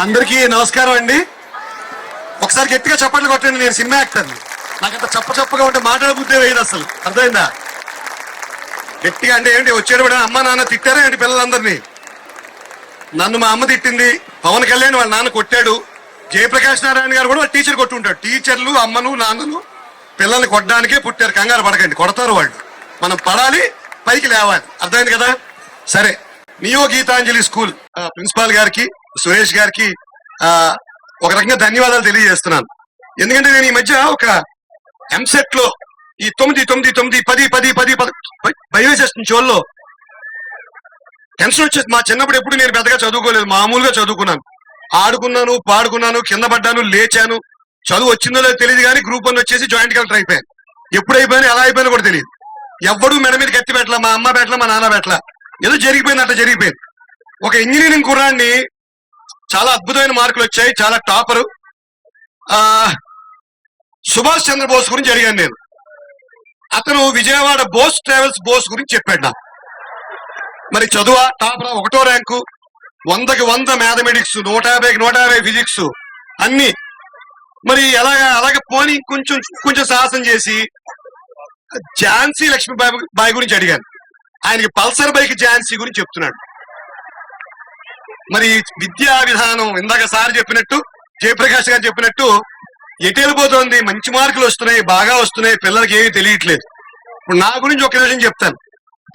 అందరికీ నమస్కారం అండి. ఒకసారి గట్టిగా చప్పట్లు కొట్టండి. నేను సినిమా యాక్టర్ని. నాకంత చప్పగా ఉంటే మాట్లాడబుద్దే వేయదు అసలు. అర్థమైందా? గట్టిగా అంటే ఏంటి, వచ్చేటప్పుడు అమ్మ నాన్న తిట్టారా ఏంటి పిల్లలందరినీ? నన్ను మా అమ్మ తిట్టింది, పవన్ కళ్యాణ్ వాళ్ళ నాన్న కొట్టాడు, జయప్రకాష్ నారాయణ గారు కూడా టీచర్ కొట్టుంటాడు. టీచర్లు అమ్మను నాన్నలు పిల్లల్ని కొట్టడానికే పుట్టారు. కంగారు పడకండి, కొడతారు వాళ్ళు. మనం పడాలి, పైకి లేవాలి. అర్థమైంది కదా? సరే, నియో గీతాంజలి స్కూల్ ప్రిన్సిపాల్ గారికి, సురేష్ గారికి ఒక రకంగా ధన్యవాదాలు తెలియజేస్తున్నాను. ఎందుకంటే నేను ఈ మధ్య ఒక ఎంసెట్ లో ఈ 9, 9, 9, 10, 10, 10, 10 భయం వేసేస్తుంది చోళ్ళలో. టెన్షన్ వచ్చేసి, మా చిన్నప్పుడు ఎప్పుడు నేను పెద్దగా చదువుకోలేదు, మామూలుగా చదువుకున్నాను. ఆడుకున్నాను, పాడుకున్నాను, కింద పడ్డాను, లేచాను. చదువు వచ్చిందో లేదో తెలియదు కానీ గ్రూప్ 1 వచ్చేసి జాయింట్ కలెక్టర్ అయిపోయాను. ఎప్పుడు అయిపోయాను, ఎలా అయిపోయానో కూడా తెలియదు. ఎవ్వడూ మెడ మీద కత్తి పెట్టలా, మా అమ్మ పెట్టలా, మా నాన్న పెట్టలా. ఏదో జరిగిపోయింది, అట్లా జరిగిపోయింది. ఒక ఇంజనీరింగ్ కుర్రాన్ని చాలా అద్భుతమైన మార్కులు వచ్చాయి, చాలా టాపరు. సుభాష్ చంద్రబోస్ గురించి అడిగాను నేను. అతను విజయవాడ బోస్ ట్రావెల్స్ బోస్ గురించి చెప్పాడు నాకు. మరి చదువా, టాపరా, 1వ ర్యాంకు, 100కి 100 మ్యాథమెటిక్స్, 150కి 150 ఫిజిక్స్ అన్ని. మరి అలాగే పోనీ కొంచెం సాహసం చేసి ఝాన్సీ లక్ష్మీబాయి గురించి అడిగాను. ఆయనకి పల్సర్ బైక్ ఝాన్సీ గురించి చెప్తున్నాడు. మరి విద్యా విధానం ఇందాక సార్ చెప్పినట్టు, జయప్రకాష్ గారు చెప్పినట్టు ఎటు వెళ్ళిపోతుంది? మంచి మార్కులు వస్తున్నాయి, బాగా వస్తున్నాయి, పిల్లలకి ఏమీ తెలియట్లేదు. ఇప్పుడు నా గురించి ఒక విషయం చెప్తాను.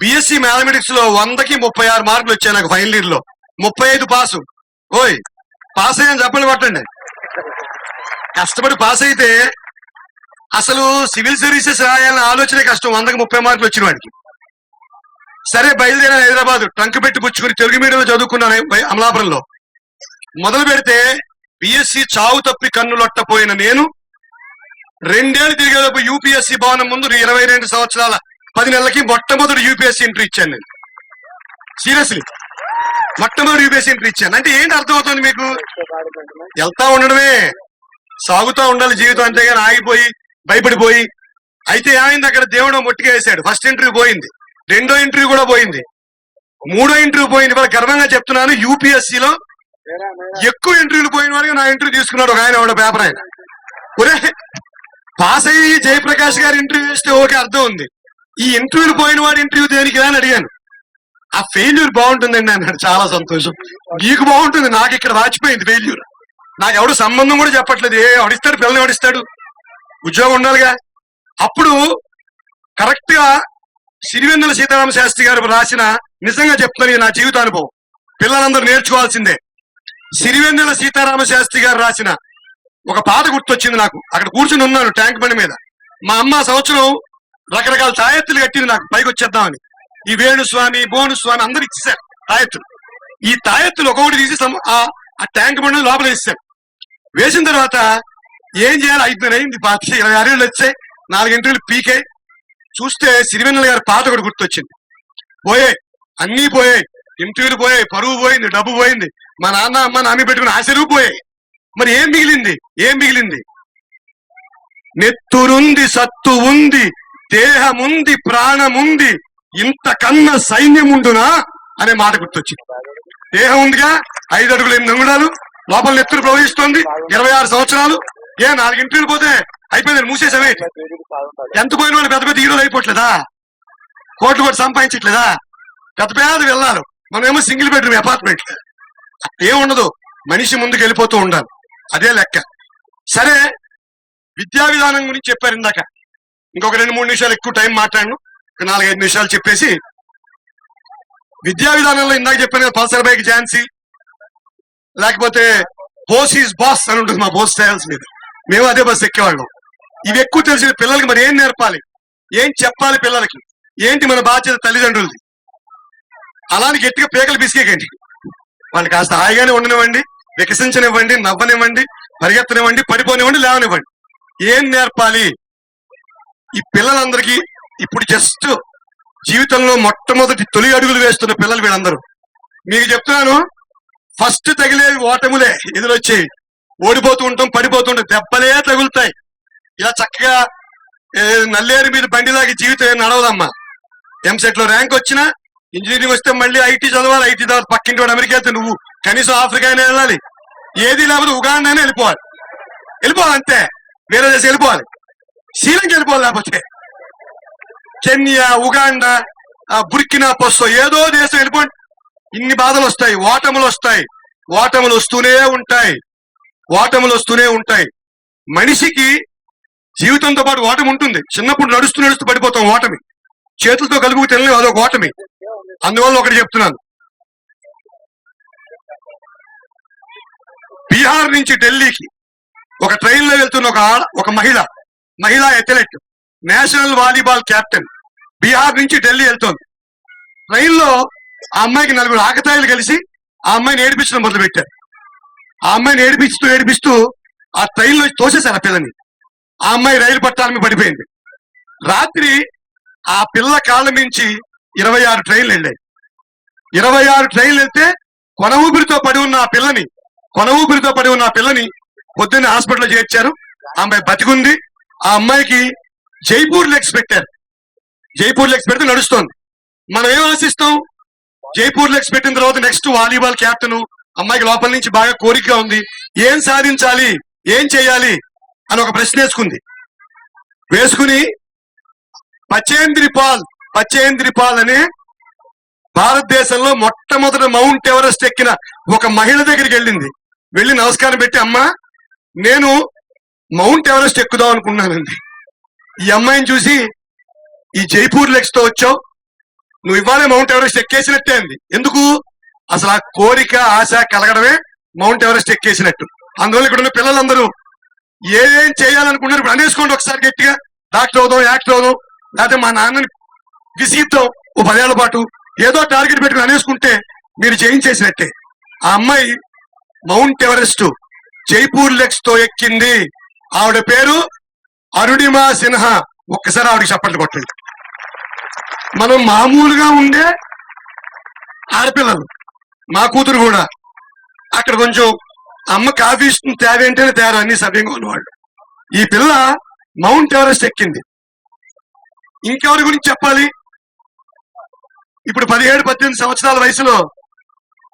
బిఎస్సి మ్యాథమెటిక్స్ లో 100కి 36 మార్కులు వచ్చాయి నాకు. ఫైనల్ ఇయర్ లో 35 పాసు. ఓయ్, పాస్ అయ్యాను చెప్పండి, కొట్టండి. కష్టపడి పాస్ అయితే అసలు సివిల్ సర్వీసెస్ రాయాలన్న ఆలోచనే కష్టం. 100కి 30 మార్కులు వచ్చిన వాడికి. సరే, బయలుదేరాను హైదరాబాద్. ట్రంక్ పెట్టి పుచ్చుకుని తెలుగు మీడియంలో చదువుకున్నాను అమలాపురంలో. మొదలు పెడితే బిఎస్సి చావు తప్పి కన్నులొట్టపోయిన నేను 2 ఏళ్ళు తిరిగేలోపు యూపీఎస్సీ భవనం ముందు 22 సంవత్సరాల 10 నెలలకి మొట్టమొదటి యూపీఎస్సీ ఎంట్రీ ఇచ్చాను నేను. సీరియస్లీ, మొట్టమొదటి యూపీఎస్సీ ఎంట్రీ ఇచ్చాను. అంటే ఏంటి అర్థమవుతుంది మీకు? వెళ్తా ఉండడమే, సాగుతా ఉండాలి జీవితం, అంతేగాని ఆగిపోయి భయపడిపోయి. అయితే ఏమైంది, అక్కడ దేవుడు మొట్టిగా వేశాడు. ఫస్ట్ ఇంటర్వ్యూ పోయింది, 2వ ఇంటర్వ్యూ కూడా పోయింది, 3వ ఇంటర్వ్యూ పోయింది. వాళ్ళ గర్వంగా చెప్తున్నాను, యూపీఎస్సీలో ఎక్కువ ఇంటర్వ్యూలు పోయిన వారికి నా ఇంటర్వ్యూ తీసుకున్నాడు ఒక ఆయన, వాడు పేపర్ ఆయన. ఒరే, పాస్ అయ్యి జయప్రకాష్ గారి ఇంటర్వ్యూ చేస్తే ఓకే, అర్థం ఉంది. ఈ ఇంటర్వ్యూలు పోయిన వాడి ఇంటర్వ్యూ దేనికి అని అడిగాను. ఆ ఫెయిల్యూర్ బాగుంటుందండి అన్నాడు. చాలా సంతోషం, నీకు బాగుంటుంది, నాకు ఇక్కడ వాచిపోయింది ఫెయిల్యూర్. నాకు ఎవడు సంబంధం కూడా చెప్పట్లేదు. ఎవడిస్తాడు పిల్లలు, ఎవడిస్తాడు? ఉద్యోగం ఉండాలిగా. అప్పుడు కరెక్ట్ గా సిరివెన్నెల సీతారామ శాస్త్రి గారు రాసిన, నిజంగా చెప్తున్నాను, నా జీవిత అనుభవం, పిల్లలందరూ నేర్చుకోవాల్సిందే. సిరివెన్నెల సీతారామ శాస్త్రి గారు రాసిన ఒక పాట గుర్తొచ్చింది నాకు. అక్కడ కూర్చుని ఉన్నాను ట్యాంక్ బండి మీద. మా అమ్మ సంవత్సరం రకరకాల తాయెత్తులు కట్టింది నాకు పైకి వచ్చేద్దామని. ఈ వేణుస్వామి, బోనుస్వామి అందరు ఇచ్చేసారు తాయెత్తులు. ఈ తాయెత్తులు ఒక్కొక్కటి తీసి ఆ ట్యాంక్ బండి లోపల వేసారు. వేసిన తర్వాత ఏం చేయాలి, 5 అయింది, 26 ఏళ్ళు వచ్చాయి, 4 ఇంటర్వ్యూలు పీకే. చూస్తే సిరివెన్నెల గారి పాట ఒకటి గుర్తొచ్చింది. పోయాయి, అన్నీ పోయాయి, ఇంటర్వ్యూలు పోయాయి, పరువు పోయింది, డబ్బు పోయింది, మా నాన్న అమ్మ నామి పెట్టుకుని ఆశలు పోయాయి. మరి ఏం మిగిలింది? నెత్తురుంది, సత్తు ఉంది, దేహముంది, ప్రాణముంది, ఇంతకన్నా సైన్యముండునా అనే మాట గుర్తొచ్చింది. దేహం ఉందిగా, 5 అడుగులు 8 అంగుళాలు, లోపల నెత్తురు ప్రవహిస్తోంది, 26 సంవత్సరాలు. 4 ఇంటర్వ్యూలు పోతే అయిపోయింది, మూసేసామే. ఎంత పోయిన వాళ్ళు పెద్ద పెద్ద హీరోలు అయిపోవట్లేదా? కోట్లు కూడా సంపాదించట్లేదా? పెద్ద పేద వెళ్ళాలి, మనమేమో సింగిల్ బెడ్రూమ్ అపార్ట్మెంట్. ఏముండదు, మనిషి ముందుకు వెళ్ళిపోతూ ఉండాలి, అదే లెక్క. సరే, విద్యా విధానం గురించి చెప్పారు ఇందాక. ఇంకొక 2-3 నిమిషాలు ఎక్కువ టైం మాట్లాడను, 4-5 నిమిషాలు చెప్పేసి, విద్యా విధానంలో ఇందాక చెప్పాను పల్సర్ బైక్ ఝాన్సీ, లేకపోతే బోస్ ఈజ్ బాస్ అని ఉంటుంది మా బోస్ ట్రావెల్స్ మీద. మేము అదే బస్సు ఎక్కేవాళ్ళం. ఇవి ఎక్కువ తెలిసిన పిల్లలకి మరి ఏం నేర్పాలి, ఏం చెప్పాలి పిల్లలకి, ఏంటి మన బాధ్యత తల్లిదండ్రులది. అలాని గట్టిగా పేకలు బిసికేకండి. వాళ్ళు కాస్త హాయిగానే ఉండనివ్వండి, వికసించనివ్వండి, నవ్వనివ్వండి, పరిగెత్తనివ్వండి, పడిపోనివ్వండి, లేవనివ్వండి. ఏం నేర్పాలి ఈ పిల్లలందరికీ? ఇప్పుడు జస్ట్ జీవితంలో మొట్టమొదటి తొలి అడుగులు వేస్తున్న పిల్లలు వీళ్ళందరూ. మీకు చెప్తున్నాను, ఫస్ట్ తగిలేవి ఓటములే ఎదురొచ్చేవి. ఓడిపోతూ ఉంటాం, పడిపోతూ ఉంటాం, దెబ్బలే తగులుతాయి. ఇలా చక్కగా నల్లేరు మీద బండిలాగి జీవితం నడవదమ్మా. ఎంసెట్ లో ర్యాంక్ వచ్చినా, ఇంజనీరింగ్ వస్తే మళ్ళీ ఐటీ చదవాలి, ఐటీ తర్వాత పక్కింటి వాడు అమెరికా వెళ్తే నువ్వు కనీసం ఆఫ్రికా అయినా వెళ్ళాలి. ఏది లేకపోతే ఉగాండానే వెళ్ళిపోవాలి, వెళ్ళిపోవాలి అంతే, వేరే దేశం వెళ్ళిపోవాలి, శ్రీలంక వెళ్ళిపోవాలి, లేకపోతే కెన్యా, ఉగాండా, బుర్కినా ఫాసో, ఏదో దేశం వెళ్ళిపోండి. ఇన్ని బాధలు వస్తాయి, ఓటములు వస్తాయి, ఓటములు వస్తూనే ఉంటాయి, ఓటములు వస్తూనే ఉంటాయి. మనిషికి జీవితంతో పాటు ఓటమి ఉంటుంది. చిన్నప్పుడు నడుస్తూ నడుస్తూ పడిపోతాం, ఓటమి. చేతులతో కలుపు తినలేం, అదొక ఓటమి. అందువల్ల ఒకటి చెప్తున్నాను, బీహార్ నుంచి ఢిల్లీకి ఒక ట్రైన్ లో వెళ్తున్న ఒక మహిళా athlete, national volleyball captain, Bihar నుంచి ఢిల్లీ వెళ్తోంది. ట్రైన్ లో ఆ అమ్మాయికి 4 ఆకతాయిలు కలిసి ఆ అమ్మాయిని ఏడిపించడం మొదలు పెట్టారు. ఆ అమ్మాయిని ఏడిపిస్తూ ఆ ట్రైన్ లో తోసేశారు ఆ పిల్లని. ఆ అమ్మాయి రైలు పట్టాల మీద పడిపోయింది. రాత్రి ఆ పిల్ల కాళ్ళ నుంచి 26 ట్రైన్లు వెళ్ళాయి. 26 ట్రైన్లు వెళ్తే కొన ఊపిరితో పడి ఉన్న ఆ పిల్లని పొద్దున్నే హాస్పిటల్లో చేర్చారు. ఆ అమ్మాయి బతికుంది. ఆ అమ్మాయికి జైపూర్ లెగ్స్ పెట్టారు. జైపూర్ లెగ్స్ పెడితే నడుస్తోంది. మనం ఏం ఆశిస్తాం? జైపూర్ లెగ్స్ పెట్టిన తర్వాత నెక్స్ట్ వాలీబాల్ కెప్టెన్. అమ్మాయికి లోపల నుంచి బాగా కోరికగా ఉంది, ఏం సాధించాలి, ఏం చేయాలి అని ఒక ప్రశ్న వేసుకుని పచేంద్రి పాల్ అనే భారతదేశంలో మొట్టమొదటి మౌంట్ ఎవరెస్ట్ ఎక్కిన ఒక మహిళ దగ్గరికి వెళ్ళి నమస్కారం పెట్టి, అమ్మా నేను మౌంట్ ఎవరెస్ట్ ఎక్కుదాం అనుకున్నానండి. ఈ అమ్మాయిని చూసి, ఈ జైపూర్ లెగ్స్ తో వచ్చావు, నువ్వు ఇవ్వాలే మౌంట్ ఎవరెస్ట్ ఎక్కేసినట్టే అంది. ఎందుకు? అసలు ఆ కోరిక, ఆశ కలగడమే మౌంట్ ఎవరెస్ట్ ఎక్కేసినట్టు. అందువల్ల ఇక్కడ ఉన్న పిల్లలందరూ ఏం చేయాలనుకున్నారు ఇప్పుడు అనేసుకోండి ఒకసారి గట్టిగా. డాక్టర్ అవుదాం, యాక్టర్ అవుదాం, లేకపోతే మా నాన్నని విసిగిద్దాం ఓ 10 ఏళ్ల పాటు, ఏదో టార్గెట్ పెట్టుకుని అనేసుకుంటే మీరు చేయించేసినట్టే. ఆ అమ్మాయి మౌంట్ ఎవరెస్ట్ జైపూర్ లెగ్స్ తో ఎక్కింది. ఆవిడ పేరు అరుణిమా సిన్హా. ఒక్కసారి ఆవిడకి చప్పట్లు కొట్టండి. మనం మామూలుగా ఉండే ఆడపిల్లలు, మా కూతురు కూడా అక్కడ కొంచెం అమ్మ కాఫీ ఇస్తుంది, తేవేంటనే తేరు, అన్ని సభ్యంగా ఉన్నవాళ్ళు. ఈ పిల్ల మౌంట్ ఎవరెస్ట్ ఎక్కింది. ఇంకెవరి గురించి చెప్పాలి? ఇప్పుడు 17-18 సంవత్సరాల వయసులో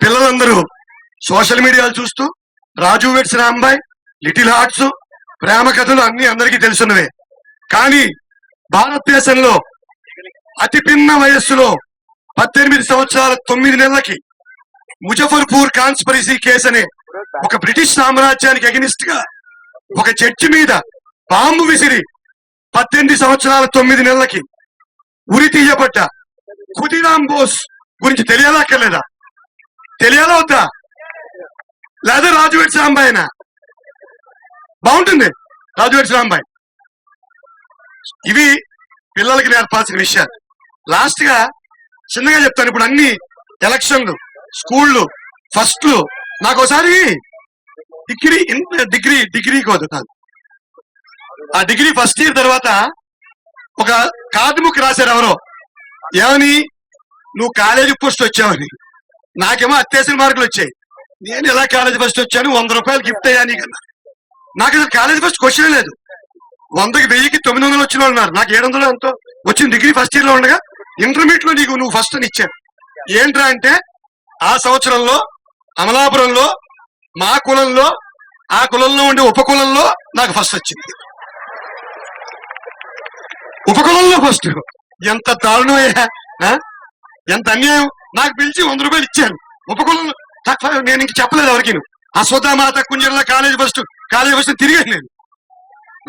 పిల్లలందరూ సోషల్ మీడియాలు చూస్తూ రాజు వెడ్స్ రాంబాయ్, లిటిల్ హార్ట్స్, ప్రేమ కథలు అన్ని అందరికీ తెలుసున్నవే. కానీ భారతదేశంలో అతి పిన్న వయస్సులో 18 సంవత్సరాల 9 నెలలకి ముజఫర్పూర్ కాన్స్పరసీ కేసు అనే ఒక బ్రిటిష్ సామ్రాజ్యానికి అగెనిస్ట్ గా ఒక జడ్జి మీద బాంబు విసిరి 18 సంవత్సరాల 9 నెలలకి ఉరి తీయబడ్డ ఖుదీరామ్ బోస్ గురించి తెలియాలా వద్దా? లేదా రాజు వెడ్స్ రాంబాయ్నా? బాగుంటుంది రాజు వెడ్స్ రాంబాయ్. ఇవి పిల్లలకి నేర్పాల్సిన విషయాలు. లాస్ట్ గా చిన్నగా చెప్తాను. ఇప్పుడు అన్ని ఎలక్షన్లు, స్కూళ్ళు, ఫస్ట్లు. నాకు ఒకసారి డిగ్రీ కాదు, ఆ డిగ్రీ ఫస్ట్ ఇయర్ తర్వాత ఒక కార్డు ముక్క రాశారు ఎవరో, ఏమని, నువ్వు కాలేజీ ఫస్ట్ వచ్చావని. నాకేమో అత్యవసర మార్కులు వచ్చాయి. నేను ఎలా కాలేజీ ఫస్ట్ వచ్చాను, 100 రూపాయలు గిఫ్ట్ అయ్యా నీకన్నా. నాకు అసలు కాలేజీ ఫస్ట్ క్వశ్చన్ లేదు. 100కి 1000కి 900 వచ్చిన వాళ్ళు ఉన్నారు. నాకు 700 ఎంతో వచ్చింది డిగ్రీ ఫస్ట్ ఇయర్ లో ఉండగా. ఇంటర్మీడియట్ లో నువ్వు ఫస్ట్ అని ఇచ్చాను. ఏంట్రా అంటే, ఆ సంవత్సరంలో అమలాపురంలో మా కులంలో, ఆ కులంలో ఉండే ఉపకులంలో నాకు ఫస్ట్ వచ్చింది. ఉపకులంలో ఫస్ట్. ఎంత దారుణమయ్యా, ఎంత అన్యాయం. నాకు పిలిచి 100 రూపాయలు ఇచ్చాను. ఉపకులంలో నేను ఇంక చెప్పలేదు ఎవరికి. అశ్వత్థామాత కుంజర్లో కాలేజీ ఫస్ట్ తిరిగాను. నేను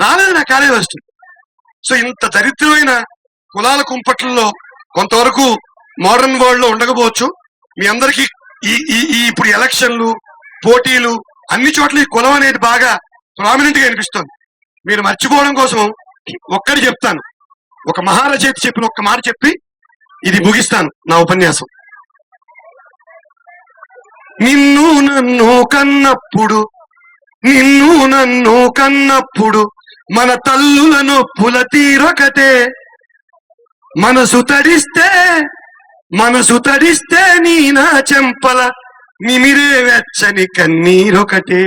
రాలేదు నా కాలేజీ ఫస్ట్. సో ఇంత దరిద్రమైన కులాల కుంపట్లలో కొంతవరకు మోడర్న్ వరల్డ్ లో ఉండకపోవచ్చు. మీ అందరికీ ఈ ఇప్పుడు ఎలక్షన్లు, పోటీలు అన్ని చోట్ల ఈ కులం అనేది బాగా ప్రామినెంట్ గా అనిపిస్తుంది. మీరు మర్చిపోవడం కోసం ఒక్కటి చెప్తాను. ఒక మహారచయిత చెప్పిన ఒక్క మాట చెప్పి ఇది ముగిస్తాను నా ఉపన్యాసం. నిన్ను నన్ను కన్నప్పుడు మన తల్లుల నొప్పుల తీరొకటే, మనసు తడిస్తే నీ నా చెంపల నిమిరే వెచ్చని కన్నీరొకటే.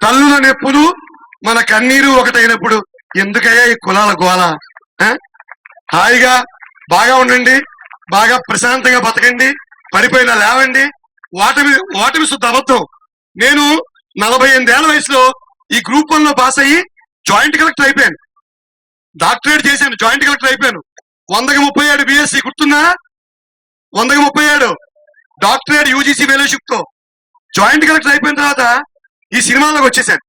తల్లుల నొప్పులు మన కన్నీరు ఒకటైనప్పుడు ఎందుకయ్యా ఈ కులాల గోల? హాయిగా బాగా ఉండండి, బాగా ప్రశాంతంగా బతకండి, పడిపోయినా లేవండి. ఓటమి శుద్ధ అబద్ధం. నేను 48 ఏళ్ల వయసులో ఈ గ్రూప్ 1 లో పాస్ అయ్యి జాయింట్ కలెక్టర్ అయిపోయాను. డాక్టరేట్ చేశాను, జాయింట్ కలెక్టర్ అయిపోయాను. 100కి 37 బిఎస్సి గుర్తుందా? 100కి 37 డాక్టరేట్ యూజీసీ ఫెలోషిప్ తో జాయింట్ కలెక్టర్ అయిపోయిన తర్వాత ఈ సినిమాలోకి వచ్చేసాను.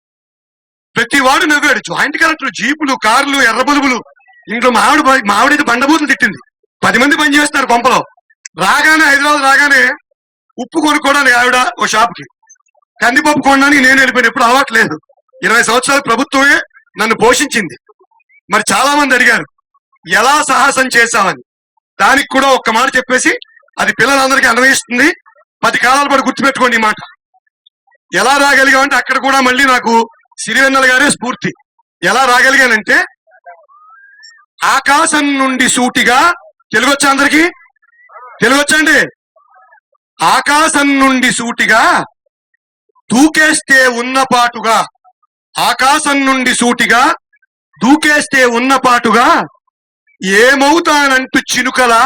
ప్రతి వాడు నవ్వాడు. జాయింట్ కలెక్టర్, జీపులు, కార్లు, ఎర్ర బలుబులు. ఇంట్లో మావిడైతే బండబూతులు తిట్టింది. 10 మంది పనిచేస్తున్నారు కొంపలో. రాగానే హైదరాబాద్ రాగానే ఉప్పు కొనుక్కోవడానికి ఆవిడ ఓ షాప్ కి, కందిపప్పు కొనడానికి నేను వెళ్ళిపోయాను. ఎప్పుడు అలవాట్లేదు. 20 సంవత్సరాలు ప్రభుత్వమే నన్ను పోషించింది. మరి చాలా మంది అడిగారు ఎలా సాహసం చేశామని. దానికి కూడా ఒక్క మాట చెప్పేసి అది పిల్లలందరికీ అన్వయిస్తుంది. 10 కాలాల పాటు గుర్తుపెట్టుకోండి ఈ మాట. ఎలా రాగలిగామంటే అక్కడ కూడా మళ్ళీ నాకు సిరివెన్నెల గారే స్ఫూర్తి. ఎలా రాగలిగానంటే, ఆకాశం నుండి సూటిగా, తెలుగొచ్చా అందరికి? తెలుగొచ్చండి? ఆకాశం నుండి సూటిగా దూకేస్తే ఉన్నపాటుగా, ఆకాశం నుండి సూటిగా దూకేస్తే ఉన్నపాటుగా, ఏమవుతానంటూ చినుకలా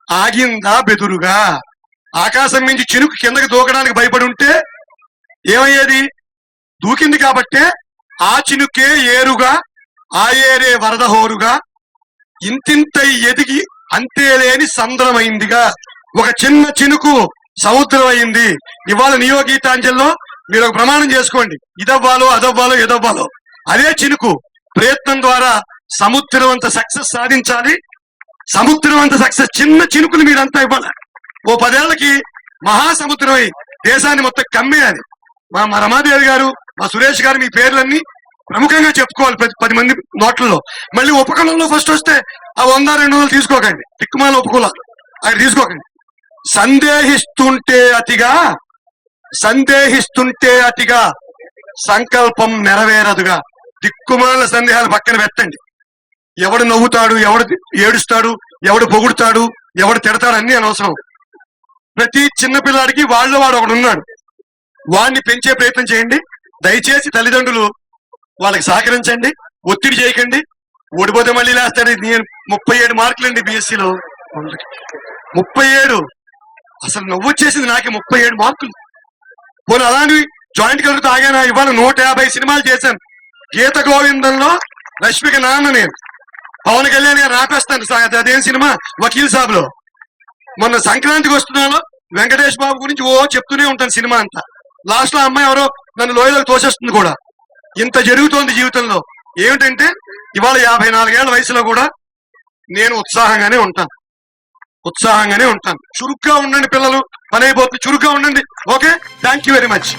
ఆగిందా బెదురుగా. ఆకాశం నుంచి చినుకు కిందకి దూకడానికి భయపడి ఉంటే ఏమయ్యేది? దూకింది కాబట్టే ఆ చినుకే ఏరుగా, ఆ ఏరే వరద హోరుగా, ఇంతింత ఎదిగి అంతేలేని సంద్రమైందిగా. ఒక చిన్న చినుకు సముద్రం అయింది. ఇవాళ నియో గీతాంజలిలో మీరు ఒక ప్రమాణం చేసుకోండి, ఇదవ్వాలో అదవ్వాలో ఏదవ్వాలో. అదే చినుకు ప్రయత్నం ద్వారా సముద్రం అంత సక్సెస్ సాధించాలి. సముద్రం అంత సక్సెస్ చిన్న చినుకులు మీరంతా ఇవ్వాలి. ఓ 10 ఏళ్లకి మహాసముద్రం అయి దేశాన్ని మొత్తం కమ్మేయాలి. మా రమాదేవి గారు, మా సురేష్ గారు, మీ పేర్లన్నీ ప్రముఖంగా చెప్పుకోవాలి 10 మంది నోట్లలో. మళ్ళీ ఉపకులంలో ఫస్ట్ వస్తే ఆ 100-200 తీసుకోకండి. తిక్కుమాల ఉపకులాలు అవి తీసుకోకండి. సందేహిస్తుంటే అతిగా సంకల్పం నెరవేరదుగా. దిక్కుమాల సందేహాలు పక్కన పెట్టండి. ఎవడు నవ్వుతాడు, ఎవడు ఏడుస్తాడు, ఎవడు పొగుడుతాడు, ఎవడు తిడతాడు అన్ని అనవసరం. ప్రతి చిన్నపిల్లాడికి వాడు ఒకడున్నాడు. వాడిని పెంచే ప్రయత్నం చేయండి. దయచేసి తల్లిదండ్రులు వాళ్ళకి సహకరించండి, ఒత్తిడి చేయకండి. ఓడిపోతే మళ్ళీ లేస్తాడు. నేను 37 మార్కులండి బిఎస్సిలో. 37 అసలు నవ్వు వచ్చేసింది నాకే. 37 మార్కులు. పోనీ అలాంటివి జాయింట్ కలెక్టర్ ఆగానా? ఇవాళ 150 సినిమాలు చేశాను. గీత గోవిందంలో రష్మిక నాన్న నేను. పవన్ కళ్యాణ్ గారు రాపేస్తాను. అదేం సినిమా? వకీల్ సాబ్ లో. మొన్న సంక్రాంతికి వస్తున్నాను, వెంకటేష్ బాబు గురించి చెప్తూనే ఉంటాను సినిమా అంతా. లాస్ట్ లో అమ్మాయి ఎవరో నన్ను లోయలోకి తోసేస్తుంది కూడా. ఇంత జరుగుతోంది జీవితంలో. ఏమిటంటే ఇవాళ 54 ఏళ్ల వయసులో కూడా నేను ఉత్సాహంగానే ఉంటాను. చురుగ్గా ఉండండి పిల్లలు, పని అయిపోతుంది. చురుగ్గా ఉండండి. Okay, thank you very much.